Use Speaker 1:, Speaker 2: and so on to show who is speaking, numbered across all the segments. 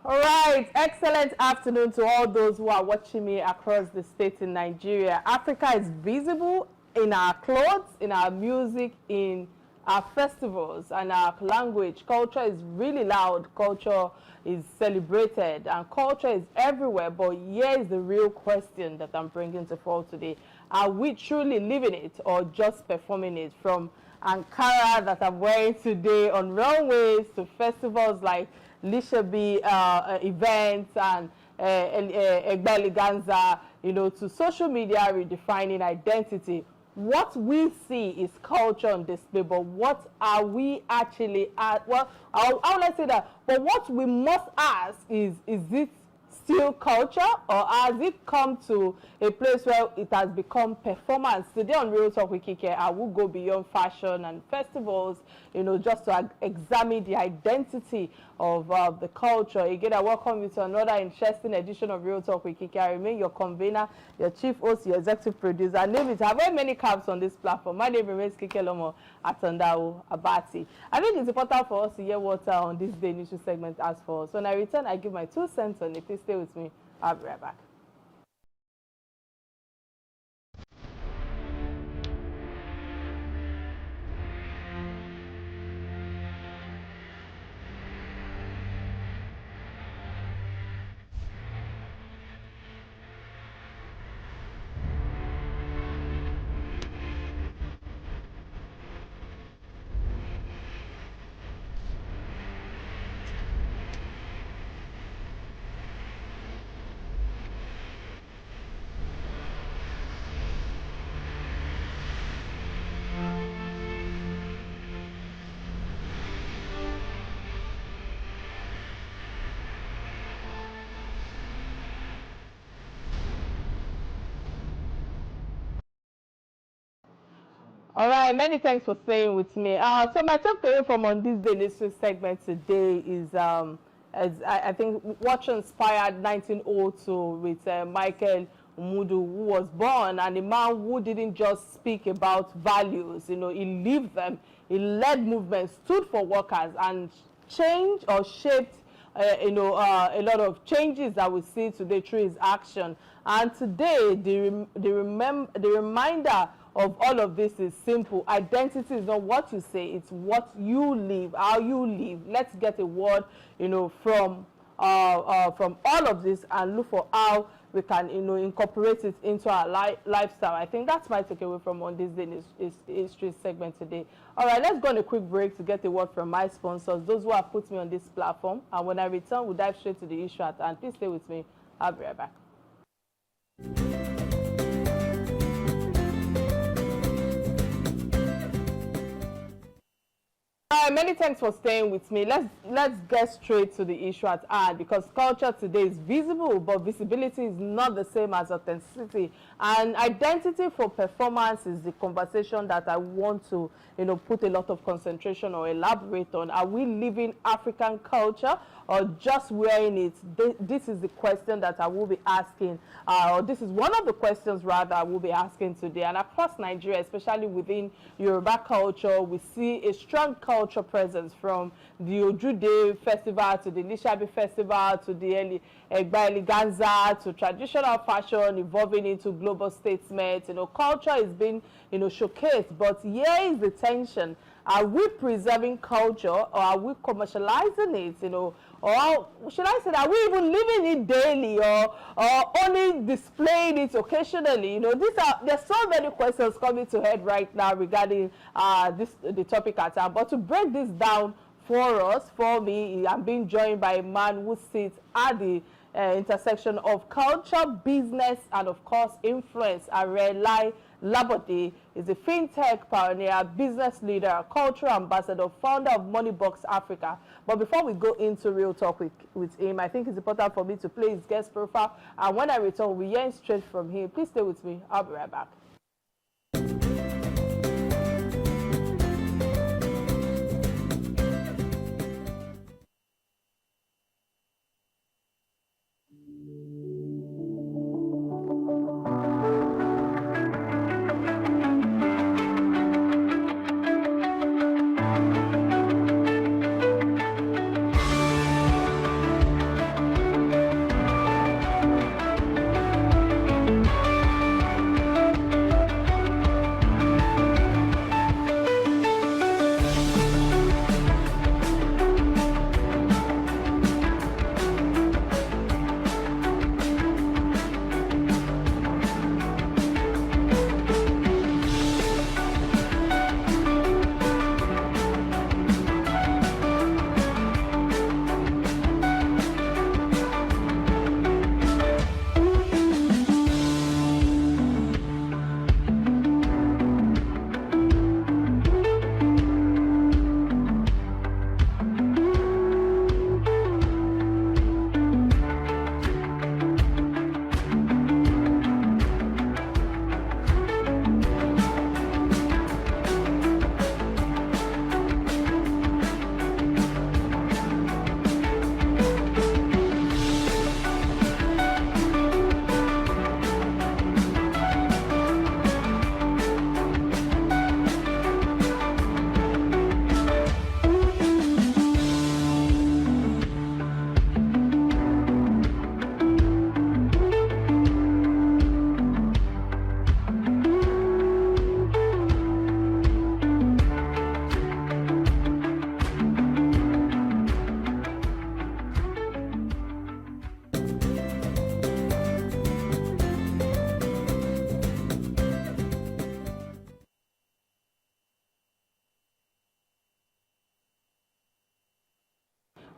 Speaker 1: All right, excellent afternoon to all those who are watching me across the state in Nigeria. Africa is visible in our clothes, in our music, in our festivals, and our language. Culture is really loud. Culture is celebrated, and culture is everywhere. But here is the real question that I'm bringing to fall today. Are we truly living it or just performing it? From Ankara that I'm wearing today on runways to festivals like LISABI events and EGBALIGANZA, to social media redefining identity. What we see is culture on display, but what are we actually at? Well, how will I say that? But what we must ask is it still culture, or has it come to a place where it has become performance? Today on Real Talk with Kike, I will go beyond fashion and festivals, just to examine the identity of the culture. Again, I welcome you to another interesting edition of Real Talk with Kike. I remain your convener, your chief host, your executive producer. I have very many caps on this platform. My name remains Kike Lomo Atanda-Owo Abati. I think it's important for us to hear what on this day initial segment asks for. So when I return, I give my 2 cents on it. Please stay with me. I'll be right back. All right, many thanks for staying with me. So my takeaway from on this daily segment today is, as I think what inspired 1902 with Michael Umudu, who was born, and a man who didn't just speak about values, he lived them. He led movements, stood for workers, and changed or shaped a lot of changes that we see today through his action. And today, the reminder of all of this is simple. Identity is not what you say, it's what you live, how you live. Let's get a word, from all of this and look for how we can, incorporate it into our lifestyle. I think that's my takeaway from on this day history segment today. All right, let's go on a quick break to get a word from my sponsors, those who have put me on this platform. And when I return, we'll dive straight to the issue at hand. Please stay with me. I'll be right back. Many thanks for staying with me. Let's get straight to the issue at hand, because culture today is visible, but visibility is not the same as authenticity. And identity for performance is the conversation that I want to, put a lot of concentration or elaborate on. Are we living African culture or just wearing it? This is the question that I will be asking, or this is one of the questions rather I will be asking today. And across Nigeria, especially within Yoruba culture, we see a strong culture presence, from the OJUDE festival to the LISABI festival to the EGBALIGANZA to traditional fashion evolving into global statements. Culture is being showcased, but here is the tension. Are we preserving culture, or are we commercializing it? Or should I say that, are we even living it daily, or only displaying it occasionally? There's so many questions coming to head right now regarding the topic at hand. But to break this down for me, I'm being joined by a man who sits at the intersection of culture, business, and of course influence. Aare Labode is a fintech pioneer, business leader, cultural ambassador, founder of Moneybox Africa. But before we go into real talk with him, I think it's important for me to play his guest profile. And when I return, we'll hear straight from him. Please stay with me. I'll be right back.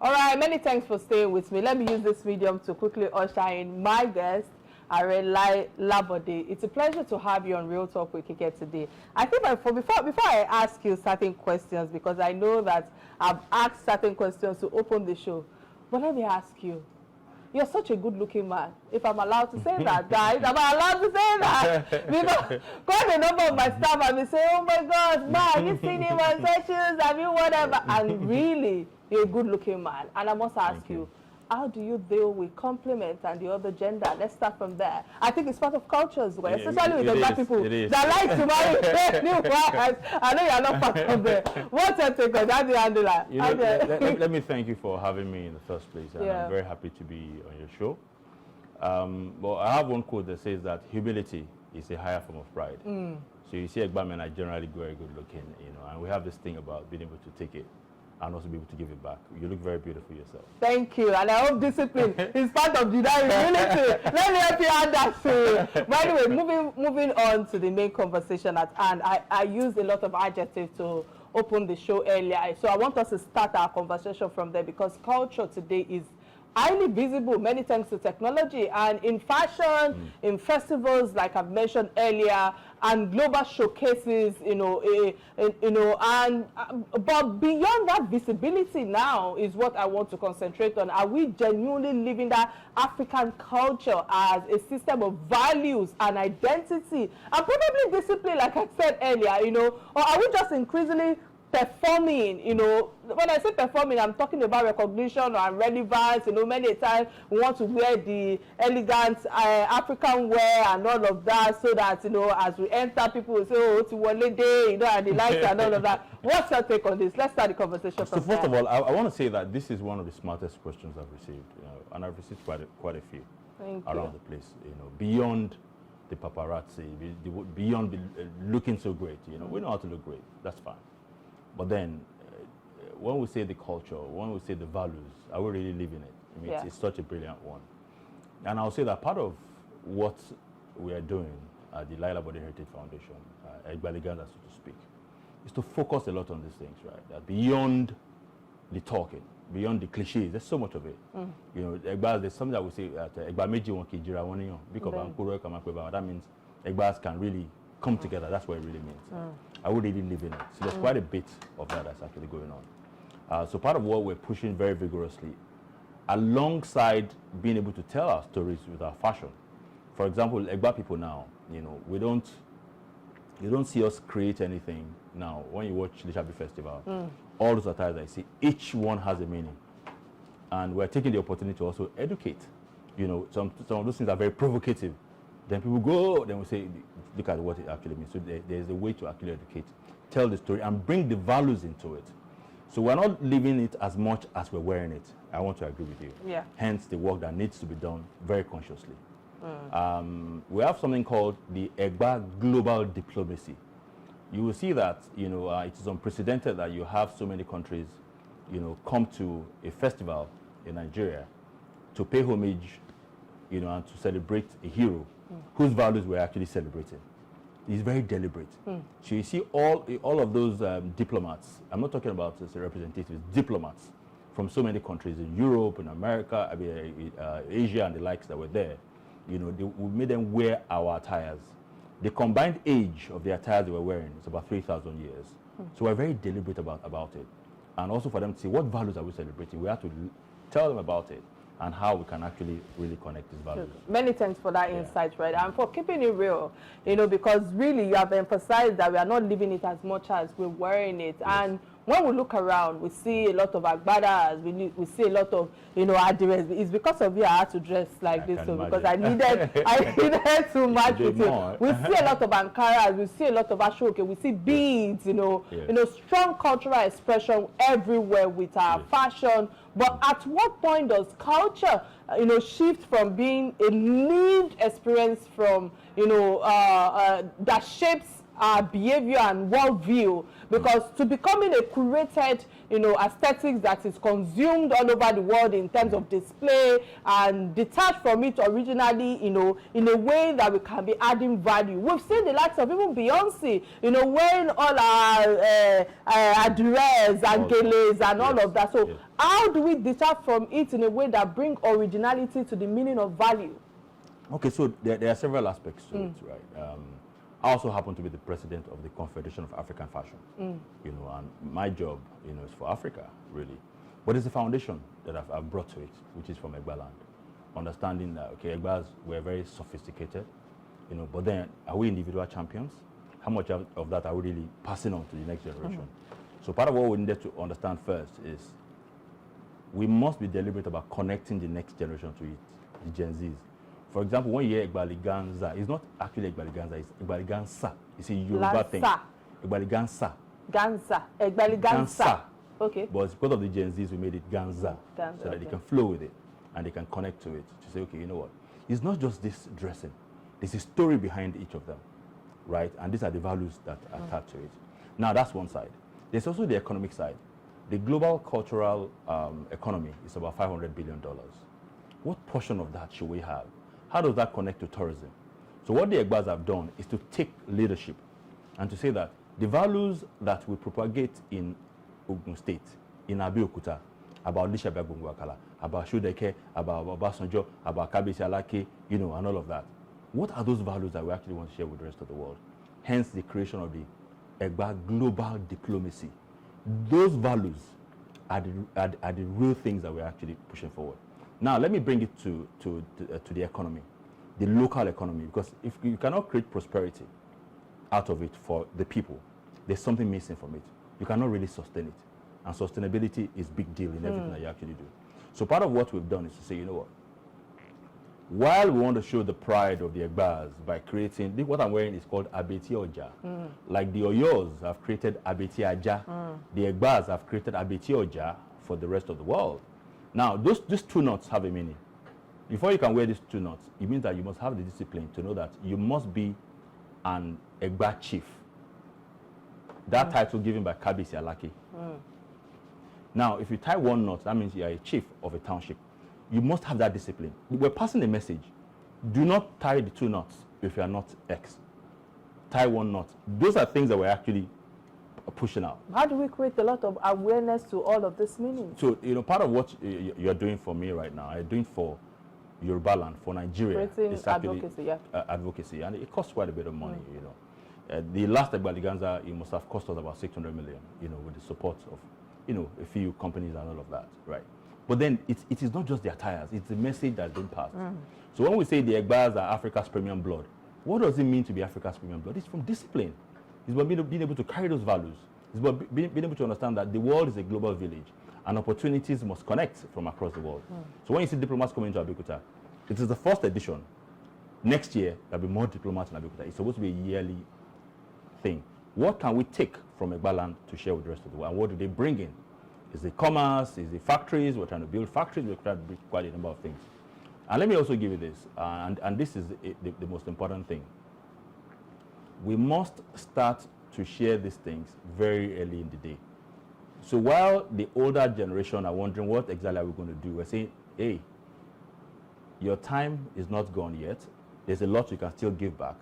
Speaker 1: All right, many thanks for staying with me. Let me use this medium to quickly usher in my guest, Aare Labode. It's a pleasure to have you on Real Talk with Kike today. I think before I ask you certain questions, because I know that I've asked certain questions to open the show, but let me ask you. You're such a good-looking man, if I'm allowed to say that, guys. Am I allowed to say that? Because quite a number of my staff have been saying, oh my God, man, have you seen him on sessions? Have you whatever? And really, you're a good-looking man. And I must ask you, how do you deal with compliments and the other gender? Let's start from there. I think it's part of culture as well, especially with the black people that like to marry new wives. I know you're not part of it. What's your take on that?
Speaker 2: Let me thank you for having me in the first place. And I'm very happy to be on your show. Well, I have one quote that says that humility is a higher form of pride. So you see Egba men are generally very good looking, and we have this thing about being able to take it and also be able to give it back. You look very beautiful yourself.
Speaker 1: Thank you, and I hope discipline is part of the humility. Let me help you add that to. By the way, moving on to the main conversation at hand, I used a lot of adjectives to open the show earlier, so I want us to start our conversation from there, because culture today is highly visible, many thanks to technology, and in fashion, in festivals, like I've mentioned earlier, and global showcases, but beyond that visibility now is what I want to concentrate on. Are we genuinely living that African culture as a system of values and identity, and probably discipline, like I said earlier, or are we just increasingly performing? When I say performing, I'm talking about recognition and relevance. Many times we want to wear the elegant African wear and all of that, so that as we enter, people will say, oh, it's Wale Day, and the lights and all of that. What's your take on this? Let's start the conversation from there.
Speaker 2: First of all, I want to say that this is one of the smartest questions I've received, and I've received quite a few around the place. Beyond the paparazzi, beyond looking so great. We know how to look great. That's fine. But then, when we say the culture, when we say the values, are we really living it? I mean, it's such a brilliant one. And I'll say that part of what we are doing at the Labode Heritage Foundation, EGBALIGANZA, so to speak, is to focus a lot on these things, right? That beyond the talking, beyond the cliches, there's so much of it. There's something that we say at Egba meji won ki jira won niyan, because that means Egbas can really come together. That's what it really means. I would really live in it. So there's quite a bit of that that's actually going on. So part of what we're pushing very vigorously, alongside being able to tell our stories with our fashion. For example, Egba people now, you don't see us create anything now. When you watch LISABI Festival, all those attires I see, each one has a meaning. And we're taking the opportunity to also educate. Some of those things are very provocative. Then people go, then we say, look at what it actually means. So there's a way to actually educate, tell the story, and bring the values into it. So we're not living it as much as we're wearing it. I want to agree with you.
Speaker 1: Yeah. Hence
Speaker 2: the work that needs to be done very consciously. We have something called the Egba Global Diplomacy. You will see that, it is unprecedented that you have so many countries, come to a festival in Nigeria to pay homage, and to celebrate a hero whose values we're actually celebrating. It's very deliberate. So you see all of those diplomats, I'm not talking about representatives, diplomats from so many countries in Europe, in America, Asia and the likes that were there. We made them wear our attires. The combined age of the attires they were wearing is about 3,000 years. So we're very deliberate about it. And also for them to see what values are we celebrating. We have to tell them about it and how we can actually really connect these values.
Speaker 1: Many thanks for that insight, right? And for keeping it real, because really you have emphasized that we are not living it as much as we're wearing it. Yes. And when we look around, we see a lot of agbadas, we see a lot of, adherents. It's because of you I had to dress like this, because I needed to match with it. We see a lot of ankaras, we see a lot of ashoke, we see beads, strong cultural expression everywhere with our fashion. But at what point does culture, shift from being a lived experience from, that shapes our behavior and worldview, because to becoming a curated, you know, aesthetics that is consumed all over the world in terms of display and detached from it originally, you know, in a way that we can be adding value. We've seen the likes of even Beyonce, you know, wearing all our dress and geles and all of that. So how do we detach from it in a way that bring originality to the meaning of value?
Speaker 2: Okay, so there are several aspects to it, right? I also happen to be the president of the Confederation of African Fashion, you know, and my job, you know, is for Africa, really. But it's the foundation that I've brought to it, which is from EGBA land. Understanding that, okay, EGBAs were very sophisticated, you know, but then are we individual champions? How much of that are we really passing on to the next generation? So part of what we needed to understand first is we must be deliberate about connecting the next generation to it, the Gen Zs. For example, when you hear EGBALIGANZA, it's not actually EGBALIGANZA, it's EGBALIGANZA. It's a Yoruba thing. EGBALIGANZA.
Speaker 1: EGBALIGANZA. Okay.
Speaker 2: But it's because of the Gen Zs we made it Ganza, so that they can flow with it and they can connect to it. To say, okay, you know what? It's not just this dressing. There's a story behind each of them, right? And these are the values that are attached to it. Now, that's one side. There's also the economic side. The global cultural economy is about $500 billion. What portion of that should we have? How does that connect to tourism? So what the EGBAs have done is to take leadership and to say that the values that we propagate in Ogun State, in Abeokuta, about LISABI, about Shudeke, about Obasanjo, about Kabisi Alake, you know, and all of that. What are those values that we actually want to share with the rest of the world? Hence the creation of the EGBA global diplomacy. Those values are the real things that we're actually pushing forward. Now, let me bring it to the economy, the local economy, because if you cannot create prosperity out of it for the people, there's something missing from it. You cannot really sustain it. And sustainability is a big deal in everything that you actually do. So part of what we've done is to say, you know what, while we want to show the pride of the EGBAs by creating, what I'm wearing is called Abeti Oja. Like the Oyos have created Abeti Aja, the EGBAs have created Abeti Oja for the rest of the world. Now, these two knots have a meaning. Before you can wear these two knots, it means that you must have the discipline to know that you must be an EGBA chief. That title given by Kabisi Alake. Now, if you tie one knot, that means you are a chief of a township. You must have that discipline. We're passing a message. Do not tie the two knots if you are not X. Tie one knot. Those are things that we're actually pushing out.
Speaker 1: How do we create a lot of awareness to all of this meaning? So,
Speaker 2: you know, part of what you're doing for me right now, I'm doing for Yoruba land, for Nigeria. It's
Speaker 1: advocacy,
Speaker 2: advocacy, and it costs quite a bit of money, you know. The last EGBALIGANZA, it must have cost us about 600 million, you know, with the support of, you know, a few companies and all of that, right? But then it is not just the attires, it's the message that's been passed. So when we say the EGBAs are Africa's premium blood, what does it mean to be Africa's premium blood? It's from discipline. It's about being able to carry those values. It's about being able to understand that the world is a global village and opportunities must connect from across the world. So when you see diplomats coming to Abeokuta, it is the first edition. Next year, there'll be more diplomats in Abeokuta. It's supposed to be a yearly thing. What can we take from EGBA land to share with the rest of the world? And what do they bring in? Is it commerce? Is it factories? We're trying to build factories. We're trying to build quite a number of things. And let me also give you this, and this is the most important thing. We must start to share these things very early in the day. So while the older generation are wondering what exactly are we going to do, we're saying, hey, your time is not gone yet. There's a lot you can still give back.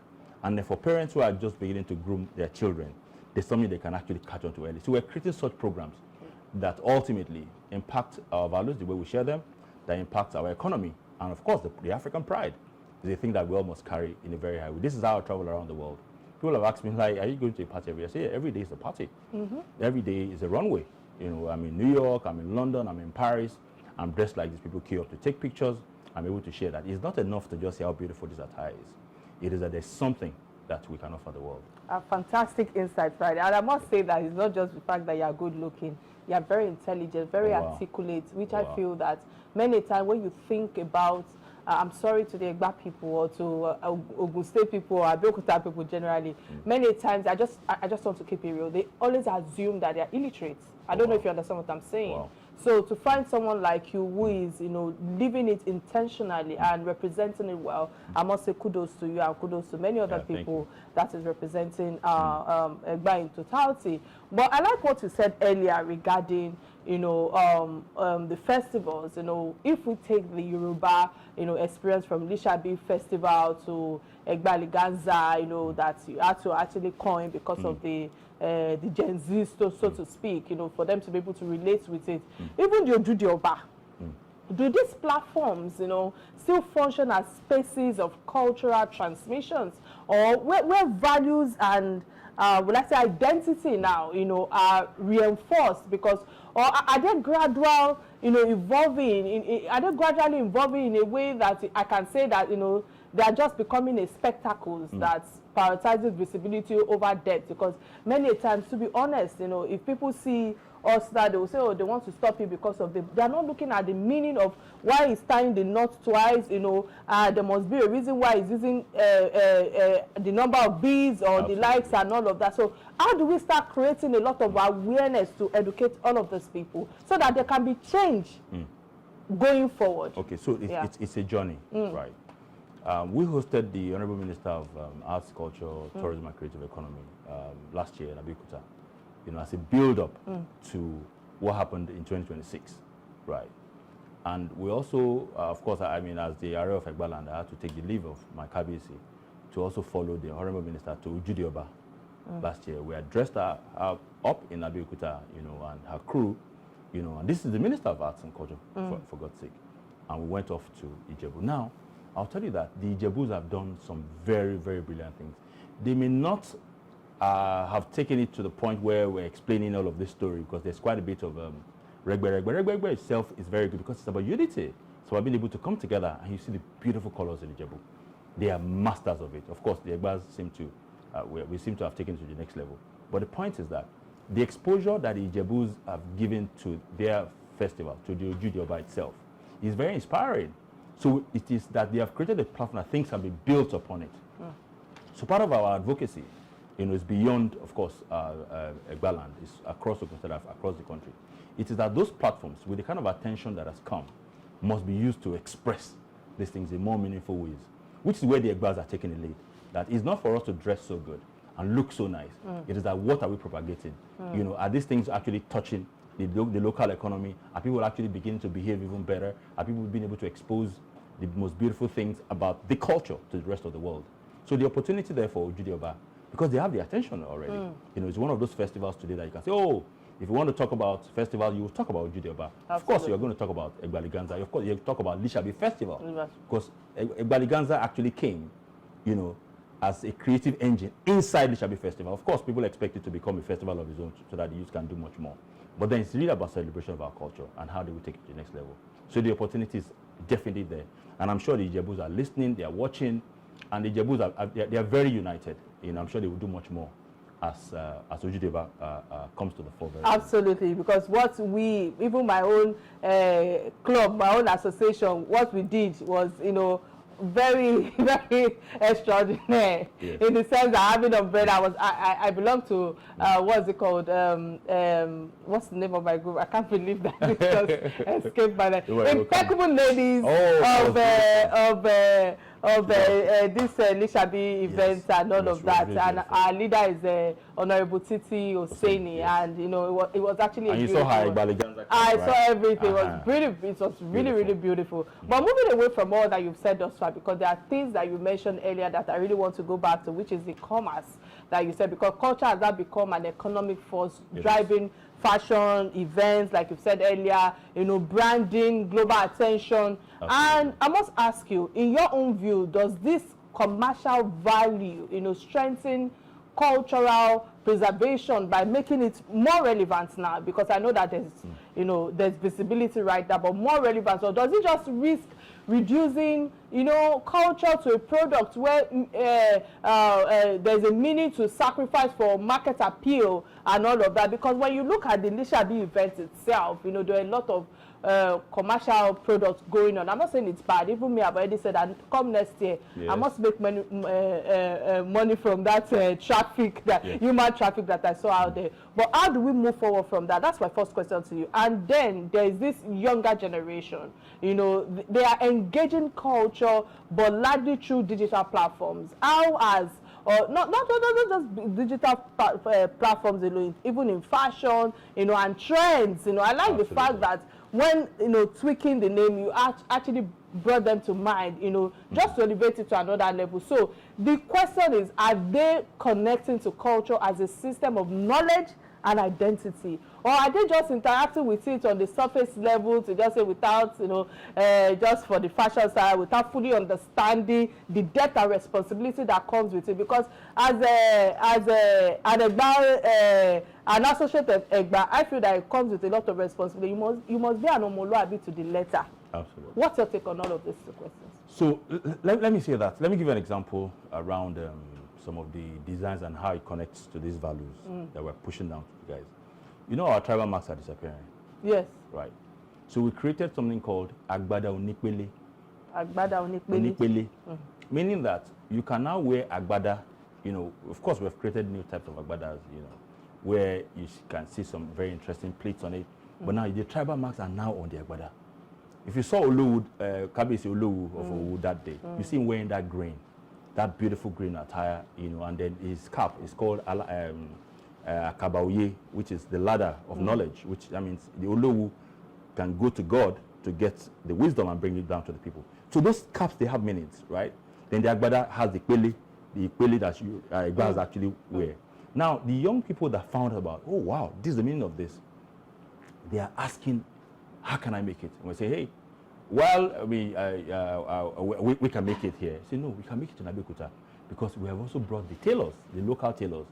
Speaker 2: And then for parents who are just beginning to groom their children, there's something they can actually catch on to early. So we're creating such programs that ultimately impact our values, the way we share them, that impacts our economy. And of course, the African pride is a thing that we all must carry in a very high way. This is how I travel around the world. People have asked me, like, are you going to a party every day? I say, yeah, every day is a party. Every day is a runway. You know, I'm in New York, I'm in London, I'm in Paris. I'm dressed like these people queue up to take pictures. I'm able to share that. It's not enough to just say how beautiful this attire is. It is that there's something that we can offer the world.
Speaker 1: A fantastic insight, Friday. And I must say that it's not just the fact that you are good looking. You are very intelligent, very articulate, which I feel that many times when you think about I'm sorry to the Egba people or to Ogun State people or Abeokuta people generally. Many times, I just want to keep it real. They always assume that they are illiterate. I don't know if you understand what I'm saying.
Speaker 2: Wow.
Speaker 1: So to find someone like you who is, living it intentionally and representing it well, I must say kudos to you and kudos to many other people that is representing Egba in totality. But I like what you said earlier regarding, the festivals. If we take the Yoruba, experience from LISABI festival to EGBALIGANZA, that you had to actually coin because of the Gen Z, so to speak, for them to be able to relate with it. Even the OJUDE, do these platforms, still function as spaces of cultural transmissions, or where values and will I say identity now, are reinforced because, or are they gradual, evolving? Are they gradually evolving in a way that I can say that, they are just becoming a spectacles that prioritizes visibility over depth? Because many times, to be honest, if people see us that, they will say, oh, they want to stop it because of they are not looking at the meaning of why he's tying the knot twice. There must be a reason why he's using the number of beads or Absolutely. The likes and all of that. So how do we start creating a lot of awareness to educate all of those people so that there can be change going forward?
Speaker 2: Okay, so it's a journey, right? We hosted the Honorable Minister of Arts, Culture, Tourism and Creative Economy last year in Abeokuta, as a build-up to what happened in 2026, right? And we also, of course, as the Aare of Egbaland, I had to take the leave of my KBC to also follow the Honorable Minister to OJUDE last year. We had dressed her up in Abeokuta, and her crew, and this is the Minister of Arts and Culture, for God's sake. And we went off to Ijebu. Now, I'll tell you that the Ijebus have done some very, very brilliant things. They may not have taken it to the point where we're explaining all of this story, because there's quite a bit of Regbe itself is very good because it's about unity. So I've been able to come together and you see the beautiful colors in Ijebu. They are masters of it. Of course, the Egbas seem to, we seem to have taken it to the next level. But the point is that the exposure that the Ijebus have given to their festival, to the OJUDE itself, is very inspiring. So it is that they have created a platform that things can be built upon it. So part of our advocacy, is beyond, of course, Egbaland, is across the country. It is that those platforms, with the kind of attention that has come, must be used to express these things in more meaningful ways, which is where the Egbas are taking the lead. That it's not for us to dress so good and look so nice. It is that what are we propagating? Are these things actually touching the local economy? Are people actually beginning to behave even better? Are people being able to expose the most beautiful things about the culture to the rest of the world? So the opportunity there for OJUDE, because they have the attention already. It's one of those festivals today that you can say, oh, if you want to talk about festival, you will talk about OJUDE. Of course, you're going to talk about EGBALIGANZA. Of course, you talk about LISABI Festival. Because EGBALIGANZA actually came, as a creative engine inside LISABI Festival. Of course, people expect it to become a festival of its own so that the youth can do much more. But then it's really about celebration of our culture and how they will take it to the next level. So the opportunity is definitely there. And I'm sure the Ijebus are listening, they are watching, and the Ijebus they are very united. I'm sure they will do much more as OJUDE comes to the fore.
Speaker 1: Absolutely, because what even my own club, my own association, what we did was, very, very extraordinary.
Speaker 2: Yes.
Speaker 1: In the sense that having umbrella, I belong to what's it called? What's the name of my group? I can't believe that because escaped by that. Impeccable ladies of this LISABI events and all of that. And our leader is Honorable Titi Oseni, and it was actually
Speaker 2: and
Speaker 1: a
Speaker 2: you
Speaker 1: beautiful.
Speaker 2: Saw her EGBALIGANZA.
Speaker 1: I saw everything. It was beautiful. It was really beautiful. But moving away from all that you've said thus far, because there are things that you mentioned earlier that I really want to go back to, which is the commerce that you said, because culture has now become an economic force driving fashion, events, like you said earlier, branding, global attention. Absolutely. And I must ask you, in your own view, does this commercial value, strengthen cultural preservation by making it more relevant now? Because I know that there's you know, there's visibility right now, but more relevance? Or does it just risk reducing, you know, culture to a product where there's a meaning to sacrifice for market appeal and all of that? Because when you look at the LISABI event itself, you know, there are a lot of commercial products going on. I'm not saying it's bad. Even me, I've already said that come next year, yes, I must make money from that traffic, that human traffic that I saw out there. But how do we move forward from that? That's my first question to you. And then there is this younger generation. You know, they are engaging culture, but largely through digital platforms. How has not just digital platforms alone, even in fashion, you know, and trends. You know, I like Absolutely. The fact that when, you know, tweaking the name, you actually brought them to mind, you know, just to elevate it to another level. So the question is, are they connecting to culture as a system of knowledge and identity, or are they just interacting with it on the surface level, to just say without, you know, just for the fashion side, without fully understanding the depth and responsibility that comes with it? Because as an associate of EGBA, I feel that it comes with a lot of responsibility. You must be an homology to the letter.
Speaker 2: Absolutely.
Speaker 1: What's your take on all of these questions?
Speaker 2: So let me say that. Let me give you an example around some of the designs and how it connects to these values that we're pushing down to you guys. You know, our tribal marks are disappearing.
Speaker 1: Yes.
Speaker 2: Right. So we created something called Agbada-Onipele.
Speaker 1: Agbada-Onipele.
Speaker 2: Meaning that you can now wear Agbada. You know, of course, we've created new types of Agbadas, you know, where you can see some very interesting plates on it. But now the tribal marks are now on the Agbada. If you saw Olowu, Kabisi Olowu of Owu that day, you see him wearing that green, that beautiful green attire, you know, and then his cap is called Akabaoye, which is the ladder of knowledge, which that means the Olowu can go to God to get the wisdom and bring it down to the people. So those caps, they have meanings, right? Then the Agbada has the Pele that you Igbas actually wear. Now, the young people that found about, oh wow, this is the meaning of this, they are asking, how can I make it? And we say, hey, well, we can make it here. Say, no, we can make it in Abeokuta because we have also brought the tailors, the local tailors.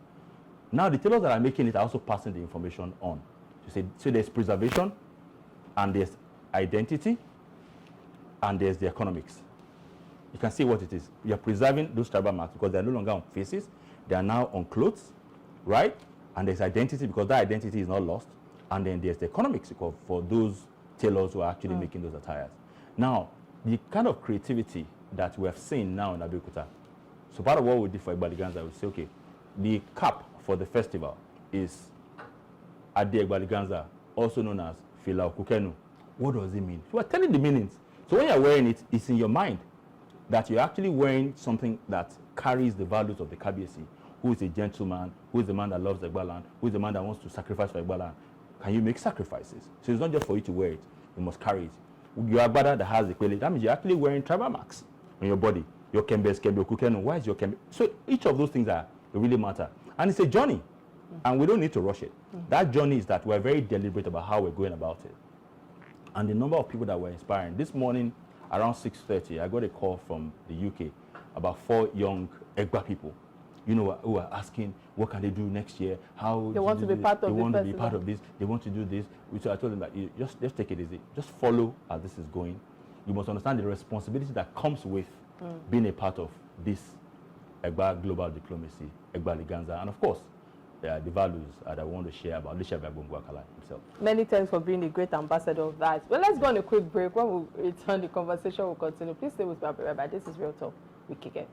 Speaker 2: Now, the tailors that are making it are also passing the information on. So there's preservation, and there's identity, and there's the economics. You can see what it is. You're preserving those tribal marks because they're no longer on faces. They are now on clothes, right? And there's identity because that identity is not lost. And then there's the economics for those tailors who are actually making those attires. Now, the kind of creativity that we have seen now in Abeokuta, so part of what we did for EGBALIGANZA, we say, okay, the cap for the festival is EGBALIGANZA, also known as Fila Okukenu. What does it mean? So we're telling the meanings. So when you're wearing it, it's in your mind that you're actually wearing something that carries the values of the Kabiyesi, who is a gentleman, who is the man that loves the Egba land, who is the man that wants to sacrifice for Egba land. Can you make sacrifices? So it's not just for you to wear it, you must carry it. Your Agbada that has the Kwele, that means you're actually wearing tribal marks on your body. Your Kembe, Kembe, Okukenu, why is your Kembe? So each of those things really matter. And it's a journey, and we don't need to rush it. That journey is that we're very deliberate about how we're going about it. And the number of people that we're inspiring. This morning, around 6:30, I got a call from the UK about 4 young Egba people, you know, who are asking, what can they do next year? How
Speaker 1: they want to be part of this.
Speaker 2: They want to be part of this. They want to do this. So I told them that just take it easy. Just follow as this is going. You must understand the responsibility that comes with being a part of this Egba global diplomacy, EGBALIGANZA, and of course, the values that I want to share about LISABI himself.
Speaker 1: Many thanks for being a great ambassador of that. Well, let's go on a quick break. When we return, the conversation will continue. Please stay with me. I'll be right back. This is Real Talk with Kike.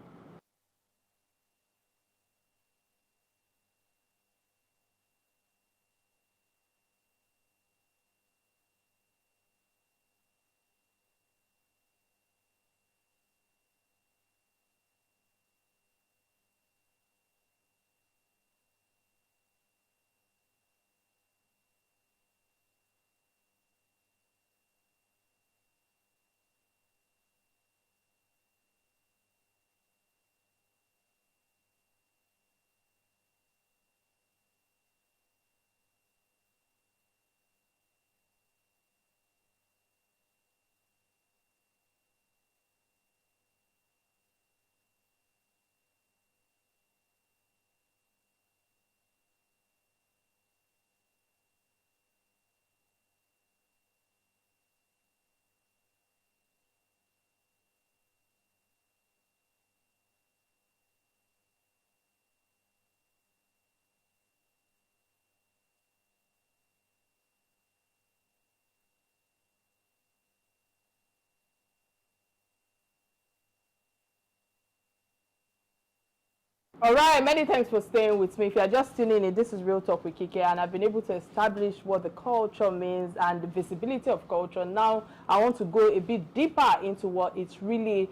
Speaker 1: All right, many thanks for staying with me. If you are just tuning in, this is Real Talk with Kike, and I've been able to establish what the culture means and the visibility of culture. Now, I want to go a bit deeper into what it really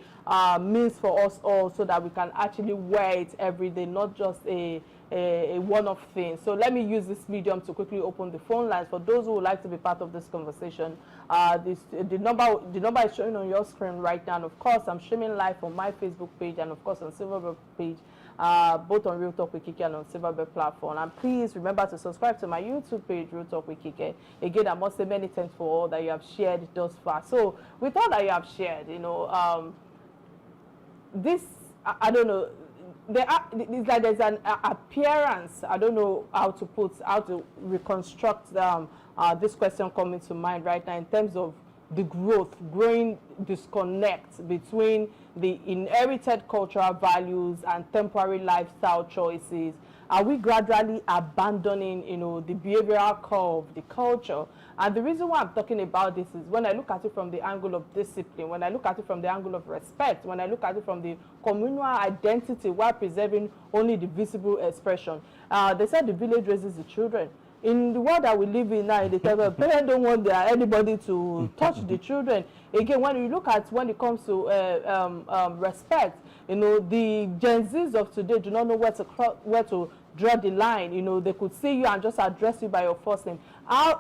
Speaker 1: means for us all, so that we can actually wear it every day, not just a one-off thing. So let me use this medium to quickly open the phone lines for those who would like to be part of this conversation. The number is showing on your screen right now, and of course I'm streaming live on my Facebook page and of course on Silverbird page, both on Real Talk with Kike and on Silverbird platform. And please remember to subscribe to my YouTube page, Real Talk with Kike. Again, I must say many thanks for all that you have shared thus far. So with all that you have shared, you know, this, I don't know, it's like there's an appearance, I don't know how to reconstruct this question coming to mind right now in terms of the growing disconnect between the inherited cultural values and temporary lifestyle choices. Are we gradually abandoning, you know, the behavioral curve, the culture? And the reason why I'm talking about this is when I look at it from the angle of discipline, when I look at it from the angle of respect, when I look at it from the communal identity while preserving only the visible expression. They said the village raises the children. In the world that we live in now, in the time, parents don't want anybody to touch the children. Again, when you look at when it comes to respect, you know, the Gen Zs of today do not know where to draw the line. You know, they could see you and just address you by your first name.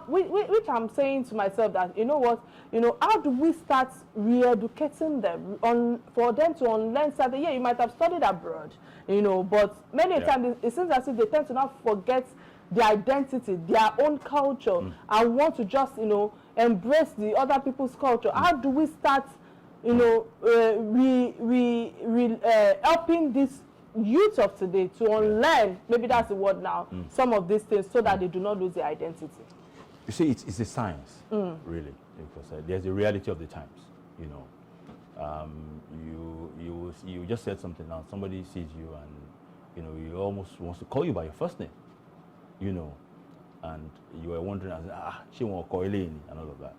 Speaker 1: Which I'm saying to myself that, you know what, you know, how do we start re-educating them for them to unlearn something? Yeah, you might have studied abroad, you know, but many times it seems as if they tend to not forget their identity, their own culture, and want to just, you know, embrace the other people's culture. How do we start, you know, helping this youth of today to unlearn, maybe that's the word now, some of these things so that they do not lose their identity?
Speaker 2: You see, it's a science, really, because there's a reality of the times, you know. You just said something now, somebody sees you and, you know, he almost wants to call you by your first name, you know, and you were wondering, she won't call Elaine and all of that.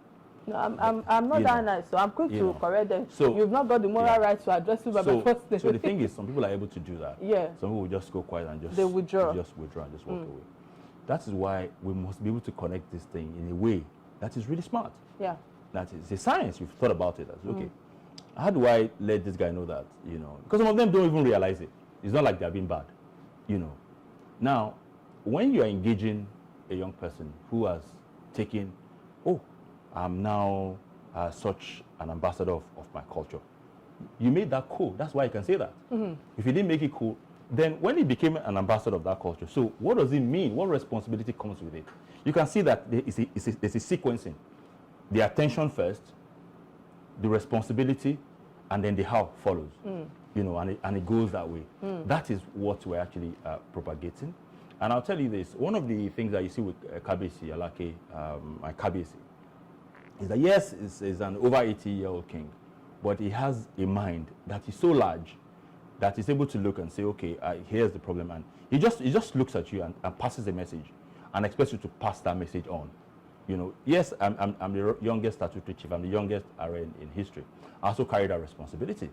Speaker 1: No, I'm not that nice, so I'm quick to correct them. So you've not got the moral right to address you by my first name.
Speaker 2: So the thing is, some people are able to do that.
Speaker 1: Yeah.
Speaker 2: Some people will just go quiet and
Speaker 1: they withdraw.
Speaker 2: Just withdraw and just walk away. That is why we must be able to connect this thing in a way that is really smart. Yeah. That is a science. You've thought about it. That's okay. How do I let this guy know that, you know? Because some of them don't even realize it. It's not like they're being bad, you know. Now, when you are engaging a young person who has taken, I'm now such an ambassador of my culture, you made that cool. That's why you can say that. If you didn't make it cool, then when he became an ambassador of that culture, so what does it mean? What responsibility comes with it? You can see that there's a sequencing. The attention first, the responsibility, and then the how follows. You know, and it goes that way. That is what we're actually propagating. And I'll tell you this, one of the things that you see with Kabesi, Alake, Kabesi, is that yes, is an over 80-year-old king, but he has a mind that is so large that he's able to look and say, okay, here's the problem. And he just looks at you and passes a message and expects you to pass that message on. You know, yes, I'm the youngest statutory chief, I'm the youngest Aare in history. I also carry that responsibility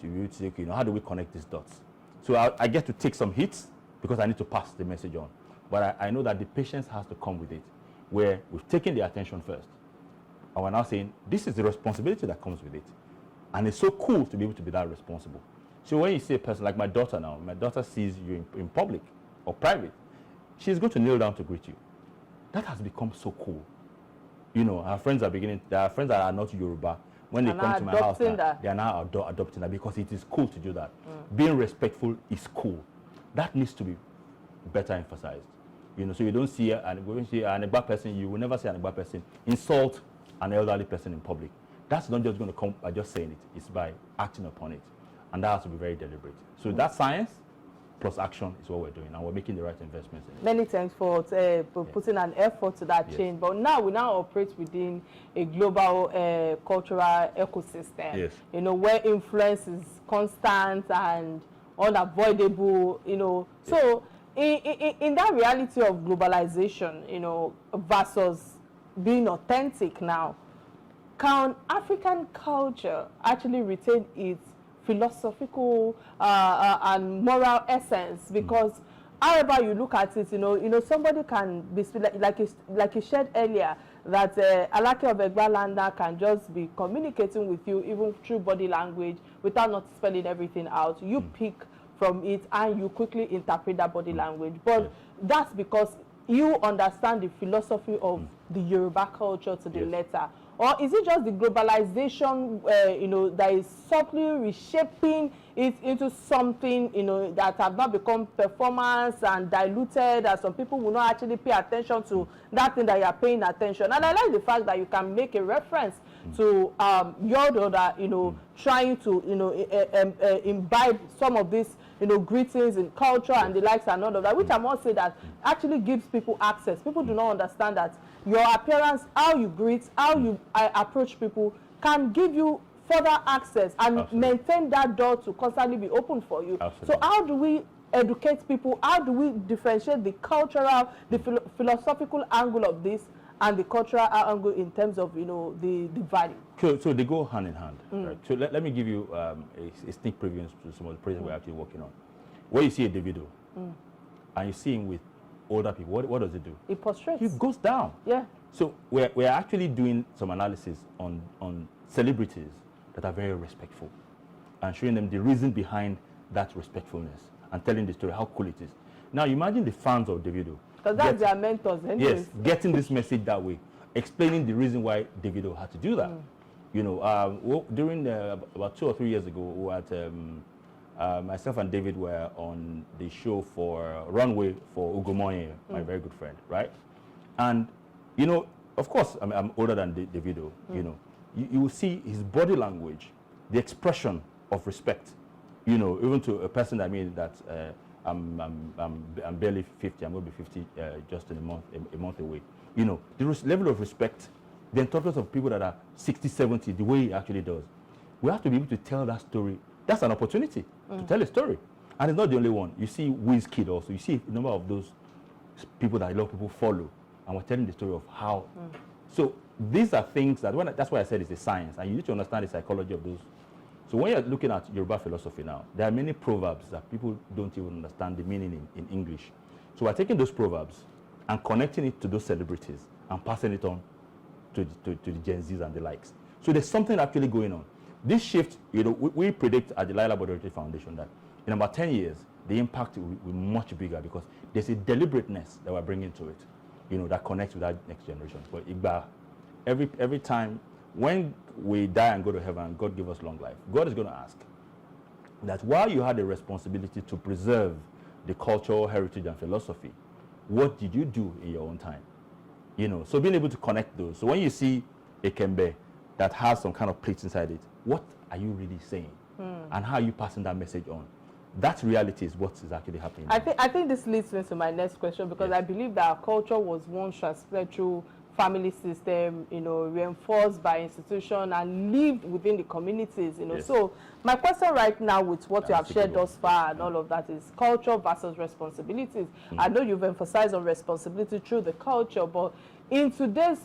Speaker 2: to say, okay, you know, how do we connect these dots? So I get to take some hits because I need to pass the message on. But I know that the patience has to come with it, where we've taken the attention first. And we're now saying, this is the responsibility that comes with it. And it's so cool to be able to be that responsible. So when you see a person like my daughter now, my daughter sees you in public or private, she's going to kneel down to greet you. That has become so cool. You know, her friends are there are friends that are not Yoruba. When they come to my house now, they are now adopting that because it is cool to do that. Being respectful is cool. That needs to be better emphasized. You know, so you don't see when you see an Egba person, you will never see an Egba person insult an elderly person in public. That's not just going to come by just saying it. It's by acting upon it. And that has to be very deliberate. So that science plus action is what we're doing, and we're making the right investments in it.
Speaker 1: Many thanks for putting an effort to that change. But now we operate within a global cultural ecosystem. Yes. You know, where influence is constant and unavoidable. You know, so in that reality of globalization, you know, versus being authentic now, can African culture actually retain its philosophical and moral essence, because however you look at it, somebody can be like you shared earlier, that Alake of EGBALIGANZA can just be communicating with you even through body language without not spelling everything out. You pick from it and you quickly interpret that body language. But that's because you understand the philosophy of the Yoruba culture to the letter. Or is it just the globalization, that is subtly reshaping it into something, that have not become performance and diluted, and some people will not actually pay attention to that thing that you are paying attention. And I like the fact that you can make a reference to your daughter, trying to, imbibe some of these, greetings in culture and the likes and all of that, which I must say that actually gives people access. People do not understand that your appearance, how you greet, how you approach people can give you further access and maintain that door to constantly be open for you. So how do we educate people? How do we differentiate the cultural, the philosophical angle of this and the cultural angle in terms of, the value?
Speaker 2: So they go hand in hand, right? So let me give you a sneak preview to some of the projects we're actually working on. Where you see a Davido and you see him with older people, what does it do?
Speaker 1: It prostrates.
Speaker 2: He goes down.
Speaker 1: Yeah.
Speaker 2: So we're actually doing some analysis on celebrities that are very respectful and showing them the reason behind that respectfulness and telling the story, how cool it is. Now imagine the fans of Davido.
Speaker 1: Because that's their mentors anyways.
Speaker 2: Yes, getting this message that way, explaining the reason why Davido had to do that. During about 2 or 3 years ago, we were at, myself and David were on the show for Runway for Ugomonye, my very good friend, right? And, of course, I'm older than Davido, you will see his body language, the expression of respect, even to a person that I'm barely 50, I'm going to be 50 just in a month away. The level of respect, the importance of people that are 60, 70, the way he actually does. We have to be able to tell that story. That's an opportunity to tell a story. And it's not the only one. You see WizKid also. You see a number of those people that a lot of people follow. And we're telling the story of how. So these are things that, that's why I said it's a science. And you need to understand the psychology of those. So when you're looking at Yoruba philosophy now, there are many proverbs that people don't even understand the meaning in English. So we're taking those proverbs and connecting it to those celebrities and passing it on to the Gen Zs and the likes. So there's something actually going on. This shift, we predict at the Labode Foundation that in about 10 years, the impact will be much bigger because there's a deliberateness that we're bringing to it, that connects with that next generation. But Igba, every time when we die and go to heaven, God give us long life, God is going to ask that while you had a responsibility to preserve the cultural heritage and philosophy, what did you do in your own time? So being able to connect those. So when you see a Kembe that has some kind of plates inside it, what are you really saying? And how are you passing that message on? That reality is what is actually happening.
Speaker 1: I think this leads me to my next question, because I believe that our culture was once transferred through family system, reinforced by institution and lived within the communities, So my question right now with what you have shared thus far and all of that is culture versus responsibilities. I know you've emphasized on responsibility through the culture, but in today's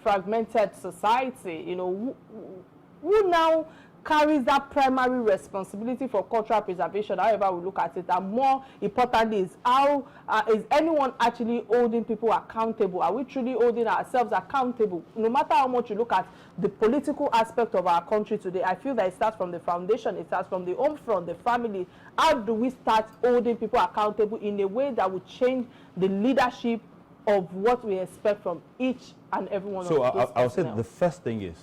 Speaker 1: fragmented society, who now carries that primary responsibility for cultural preservation, however we look at it, and more importantly is how is anyone actually holding people accountable? Are we truly holding ourselves accountable? No matter how much you look at the political aspect of our country today, I feel that it starts from the foundation, it starts from the home front, the family. How do we start holding people accountable in a way that would change the leadership of what we expect from each and every one of those people?
Speaker 2: So I'll say the first thing is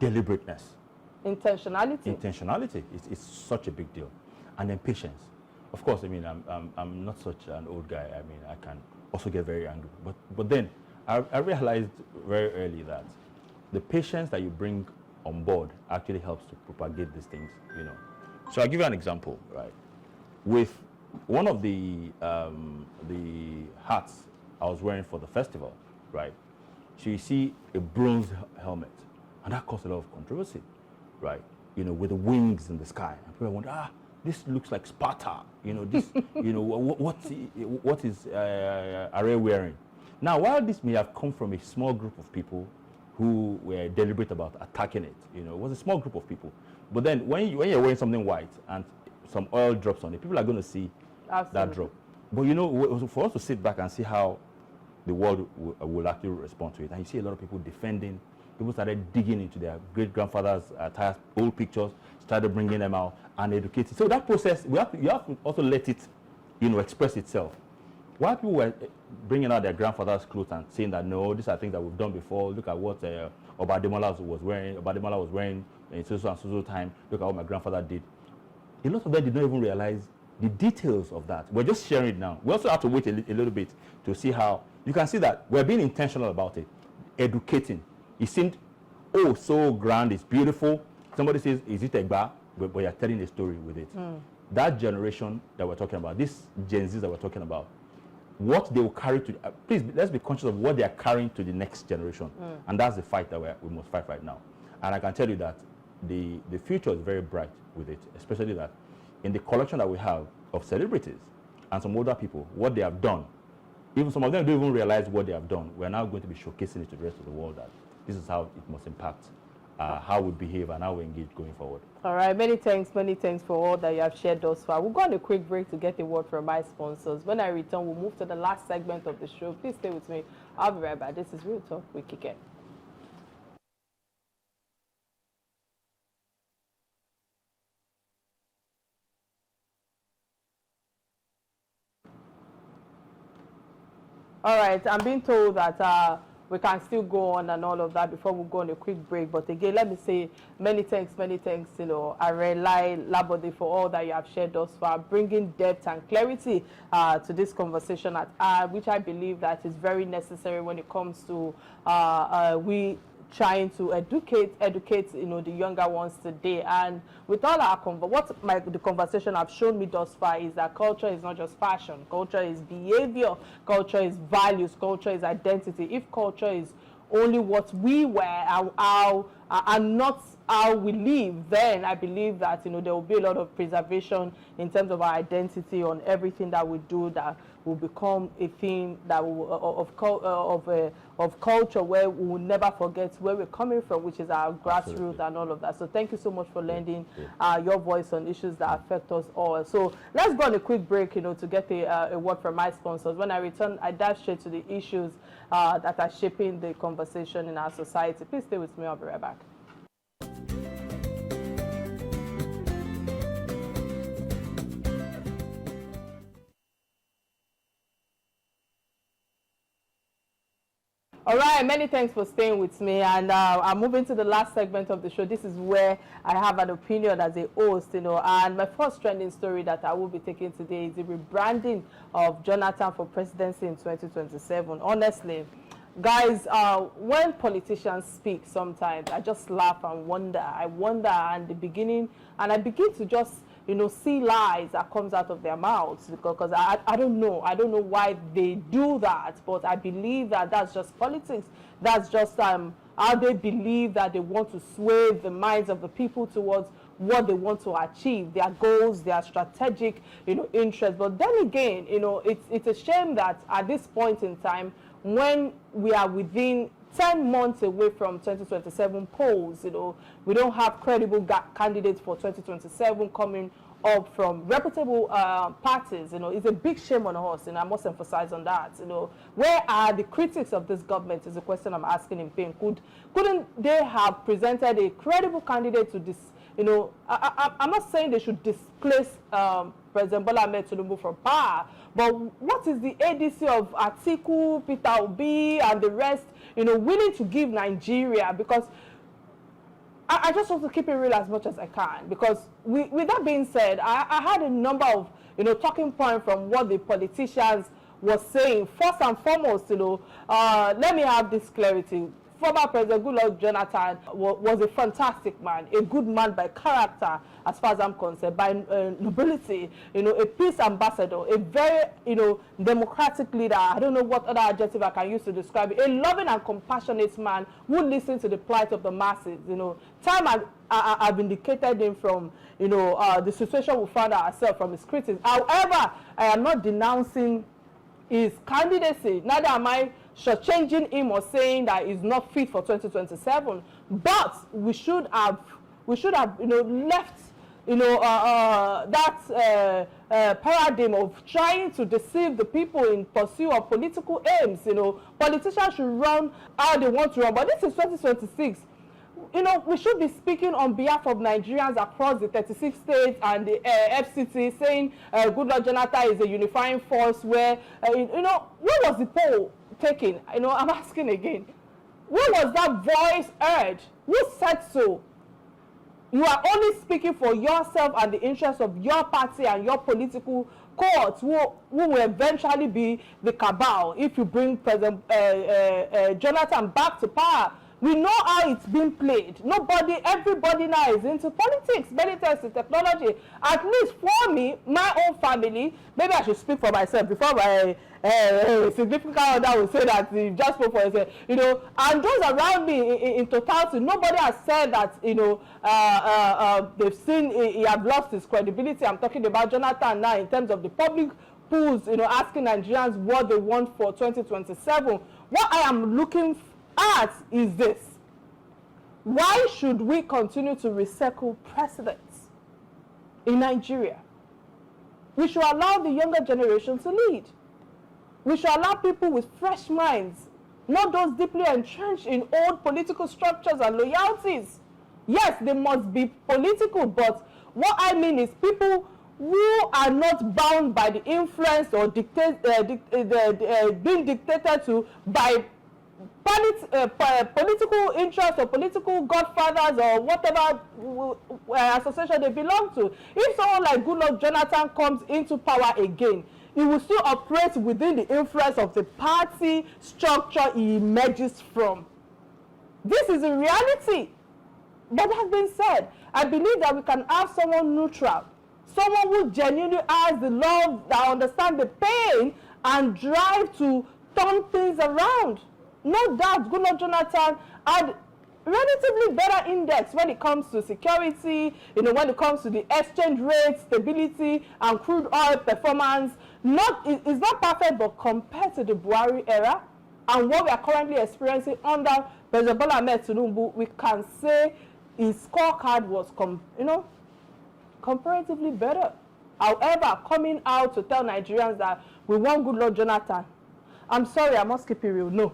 Speaker 2: deliberateness.
Speaker 1: Intentionality.
Speaker 2: It's such a big deal. And then patience. Of course, I'm not such an old guy. I can also get very angry. But then I realized very early that the patience that you bring on board actually helps to propagate these things, So I'll give you an example, right? With one of the hats I was wearing for the festival, right? So you see a bronze helmet, and that caused a lot of controversy. Right, with the wings in the sky, and people wonder, this looks like Sparta. This, what is Aare wearing? Now, while this may have come from a small group of people who were deliberate about attacking it. You know, it was a small group of people. But then when you're wearing something white and some oil drops on it, people are going to see that drop. But you know, for us to sit back and see how the world will actually respond to it, and you see a lot of people defending. People started digging into their great-grandfathers' old pictures, started bringing them out and educating. So that process, you have to also let it, you know, express itself. While people were bringing out their grandfather's clothes and saying that, no, these are things that we've done before. Look at what Obademola was wearing. Obademola was wearing in so and so time. Look at what my grandfather did. A lot of them did not even realize the details of that. We're just sharing it now. We also have to wait a little bit to see how. You can see that we're being intentional about it, educating. It seemed, oh, so grand, it's beautiful. Somebody says, is it Egba? But you're telling a story with it. That generation that we're talking about, this Gen Zs that we're talking about, what they will carry to, please, let's be conscious of what they are carrying to the next generation. And that's the fight that we must fight right now. And I can tell you that the future is very bright with it, especially that in the collection that we have of celebrities and some older people, what they have done, even some of them don't even realize what they have done. We're now going to be showcasing it to the rest of the world that this is how it must impact how we behave and how we engage going forward. All
Speaker 1: right, many thanks for all that you have shared thus far. We'll go on a quick break to get a word from my sponsors. When I return, we'll move to the last segment of the show. Please stay with me. I'll be right back. This is Real Talk with Kike. All right, I'm being told that we can still go on and all of that before we go on a quick break. But again, let me say many thanks, you know, Aare, Labode, for all that you have shared thus far, bringing depth and clarity to this conversation which I believe that is very necessary when it comes to we trying to educate you know, the younger ones today. And with all our the conversation have shown me thus far is that culture is not just fashion. Culture is behavior. Culture is values. Culture is identity. If culture is only what we wear and not how we live, then I believe that, you know, there will be a lot of preservation in terms of our identity on everything that we do, that will become a thing that of culture where we will never forget where we're coming from, which is our grassroots and all of that. So thank you so much for lending your voice on issues that affect us all. So let's go on a quick break, you know, to get a word from my sponsors. When I return, I dive straight to the issues that are shaping the conversation in our society. Please stay with me. I'll be right back. All right, many thanks for staying with me, and I'm moving to the last segment of the show. This is where I have an opinion as a host, you know, and my first trending story that I will be taking today is the rebranding of Jonathan for presidency in 2027. Honestly, guys, when politicians speak, sometimes I just laugh and wonder. I wonder and I begin to just, you know, see lies that comes out of their mouths, because I don't know why they do that, but I believe that that's just politics. That's just how they believe that they want to sway the minds of the people towards what they want to achieve, their goals, their strategic, you know, interests. But then again, you know, it's a shame that at this point in time, when we are within 10 months away from 2027 polls, you know, we don't have credible candidates for 2027 coming up from reputable parties. You know, it's a big shame on us, and I must emphasize on that. You know, where are the critics of this government is the question I'm asking in pain. Couldn't they have presented a credible candidate to this? You know, I'm not saying they should displace President Bola Ahmed Tinubu from power, but what is the ADC of Atiku, Peter Obi, and the rest, you know, willing to give Nigeria? Because I just want to keep it real as much as I can. Because with that being said, I had a number of, you know, talking points from what the politicians were saying. First and foremost, you know, let me have this clarity. Former President Goodluck Jonathan was a fantastic man, a good man by character, as far as I'm concerned, by nobility, you know, a peace ambassador, a very, you know, democratic leader. I don't know what other adjective I can use to describe it. A loving and compassionate man who listens to the plight of the masses. You know, time I've indicated him from, you know, the situation we found ourselves from his critics. However, I am not denouncing his candidacy. Neither am I shortchanging him or saying that he's not fit for 2027. But we should have left that paradigm of trying to deceive the people in pursuit of political aims. Politicians should run how they want to run, but this is 2026. We should be speaking on behalf of Nigerians across the 36 states and the FCT, saying Goodluck Jonathan is a unifying force where, where was the poll taken? I'm asking again. Where was that voice heard? Who said so? You are only speaking for yourself and the interests of your party and your political cohorts who will eventually be the cabal if you bring President Jonathan back to power. We know how it's been played. Everybody now is into politics, military technology. At least for me, my own family, maybe I should speak for myself before my significant other will say that you just spoke for yourself. And those around me in totality, nobody has said that, they've seen he have lost his credibility. I'm talking about Jonathan now in terms of the public pools, asking Nigerians what they want for 2027. What I am looking at is this: why should we continue to recycle precedents in Nigeria? We should allow the younger generation to lead. We should allow people with fresh minds, not those deeply entrenched in old political structures and loyalties. Yes, they must be political, but what I mean is people who are not bound by the influence or being dictated to by political interests or political godfathers or whatever association they belong to. If someone like Goodluck Jonathan comes into power again, he will still operate within the influence of the party structure he emerges from. This is a reality. But that being said, I believe that we can have someone neutral, someone who genuinely has the love, that understands the pain and drive to turn things around. No doubt, Goodluck Jonathan had relatively better index when it comes to security, when it comes to the exchange rate, stability, and crude oil performance. It's not perfect, but compared to the Buhari era and what we are currently experiencing under President Bola Ahmed Tinubu, we can say his scorecard was, comparatively better. However, coming out to tell Nigerians that we want Goodluck Jonathan, I'm sorry, I must keep it real. No.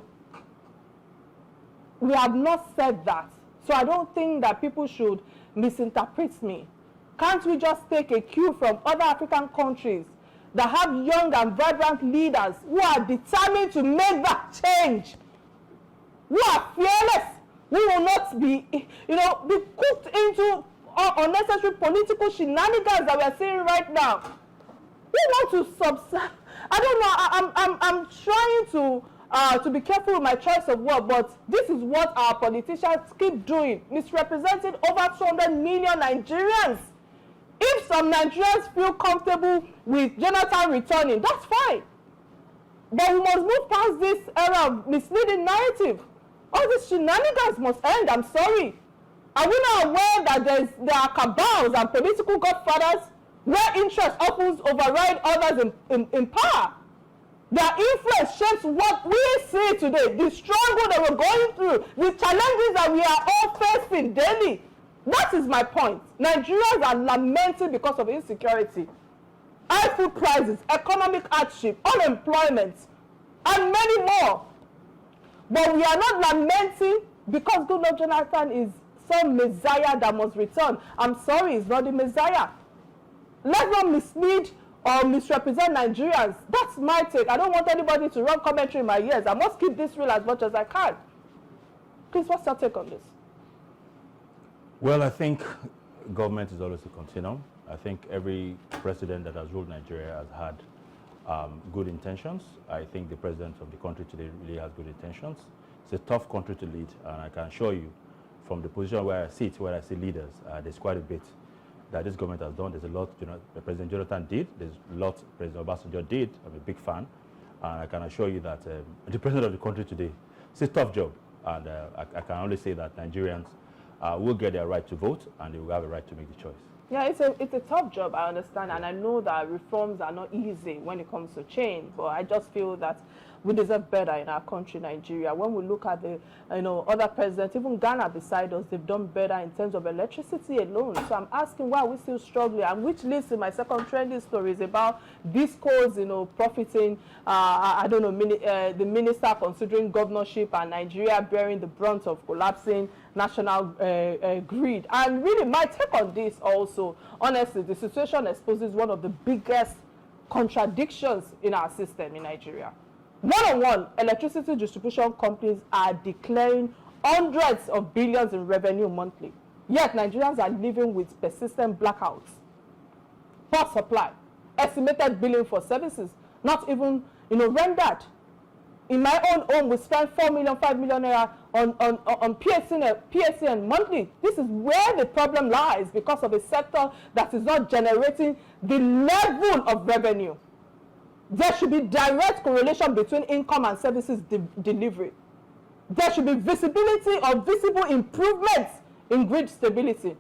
Speaker 1: We have not said that. So I don't think that people should misinterpret me. Can't we just take a cue from other African countries that have young and vibrant leaders who are determined to make that change, who are fearless, who will not be cooked into unnecessary political shenanigans that we are seeing right now? We want to I don't know, I'm trying to be careful with my choice of word, but this is what our politicians keep doing, misrepresenting over 200 million Nigerians. If some Nigerians feel comfortable with Jonathan returning, that's fine. But we must move past this era of misleading narrative. All these shenanigans must end, I'm sorry. Are we not aware that there are cabals and political godfathers where interest often override others in power? Their influence shapes what we see today, the struggle that we're going through, the challenges that we are all facing daily. That is my point. Nigerians are lamenting because of insecurity, high food prices, economic hardship, unemployment, and many more. But we are not lamenting because Goodluck Jonathan is some messiah that must return. I'm sorry, he's not the messiah. Let's not mislead or misrepresent Nigerians. That's my take. I don't want anybody to run commentary in my ears. I must keep this real as much as I can. Please, what's your take on this?
Speaker 2: Well, I think government is always a continuum. I think every president that has ruled Nigeria has had good intentions. I think the president of the country today really has good intentions. It's a tough country to lead, and I can assure you from the position where I sit, where I see leaders, there's quite a bit that this government has done. There's a lot, President Jonathan did. There's a lot President Obasanjo did. I'm a big fan. And I can assure you that the president of the country today, it's a tough job. And I can only say that Nigerians will get their right to vote, and they will have a right to make the choice.
Speaker 1: Yeah, it's a tough job, I understand. And I know that reforms are not easy when it comes to change. But I just feel that We deserve better in our country, Nigeria. When we look at the, other presidents, even Ghana beside us, they've done better in terms of electricity alone. So I'm asking, why are we still struggling? And which leads to my second trending story is about discourse, profiting, the minister considering governorship and Nigeria bearing the brunt of collapsing national grid. And really, my take on this also, honestly, the situation exposes one of the biggest contradictions in our system in Nigeria. One-on-one, electricity distribution companies are declaring hundreds of billions in revenue monthly. Yet Nigerians are living with persistent blackouts, poor supply, estimated billing for services, not even rendered. In my own home, we spend 4 million, 5 million naira on PSN monthly. This is where the problem lies, because of a sector that is not generating the level of revenue. There should be direct correlation between income and services delivery. There should be visibility or visible improvements in grid stability,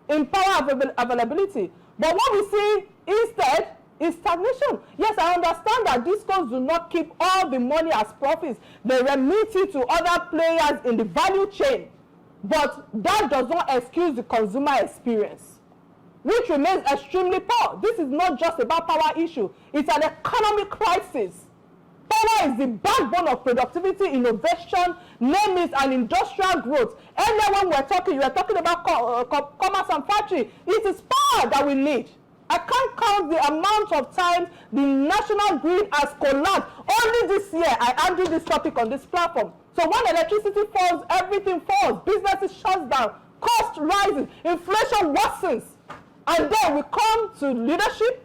Speaker 1: in power availability. But what we see instead is stagnation. Yes, I understand that discoms do not keep all the money as profits. They remit it to other players in the value chain. But that does not excuse the consumer experience, which remains extremely poor. This is not just about power issue. It's an economic crisis. Power is the backbone of productivity, innovation, name it, and industrial growth. Earlier when you were talking about commerce and factory. It is power that we need. I can't count the amount of times the national grid has collapsed. Only this year, I handled this topic on this platform. So when electricity falls, everything falls. Businesses shut down. Cost rises. Inflation worsens. And then we come to leadership.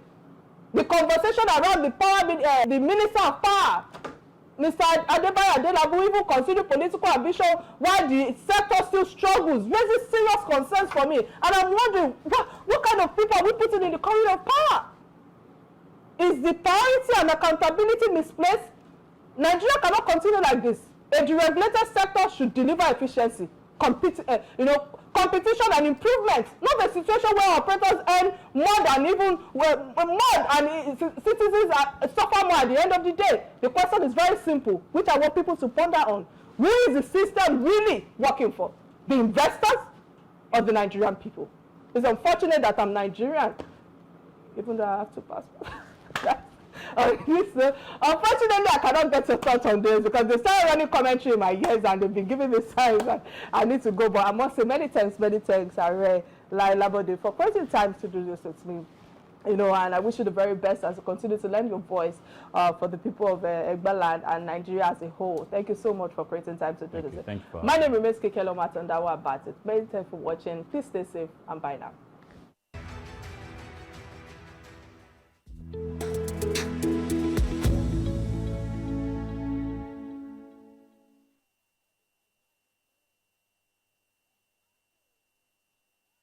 Speaker 1: The conversation around the Minister of Power, Mr. Atanda-Owo, even consider political ambition while the sector still struggles, raises serious concerns for me. And I'm wondering, what kind of people are we putting in the corridor of power? Is the priority and accountability misplaced? Nigeria cannot continue like this. A deregulated sector should deliver efficiency, competition and improvement, not a situation where operators earn more and citizens suffer more at the end of the day. The question is very simple, which I want people to ponder on. Who is the system really working for? The investors or the Nigerian people? It's unfortunate that I'm Nigerian, even though I have two passports. Unfortunately, I cannot get your thoughts on this because they started running commentary in my ears and they've been giving me signs that I need to go. But I must say many thanks, Aare, Labode, for taking time to do this with me. And I wish you the very best as you continue to lend your voice for the people of EGBALIGANZA and Nigeria as a whole. Thank you so much for creating time to do this.
Speaker 2: Thank you.
Speaker 1: My name remains Atanda-Owo about it. Many thanks for watching. Please stay safe and bye now.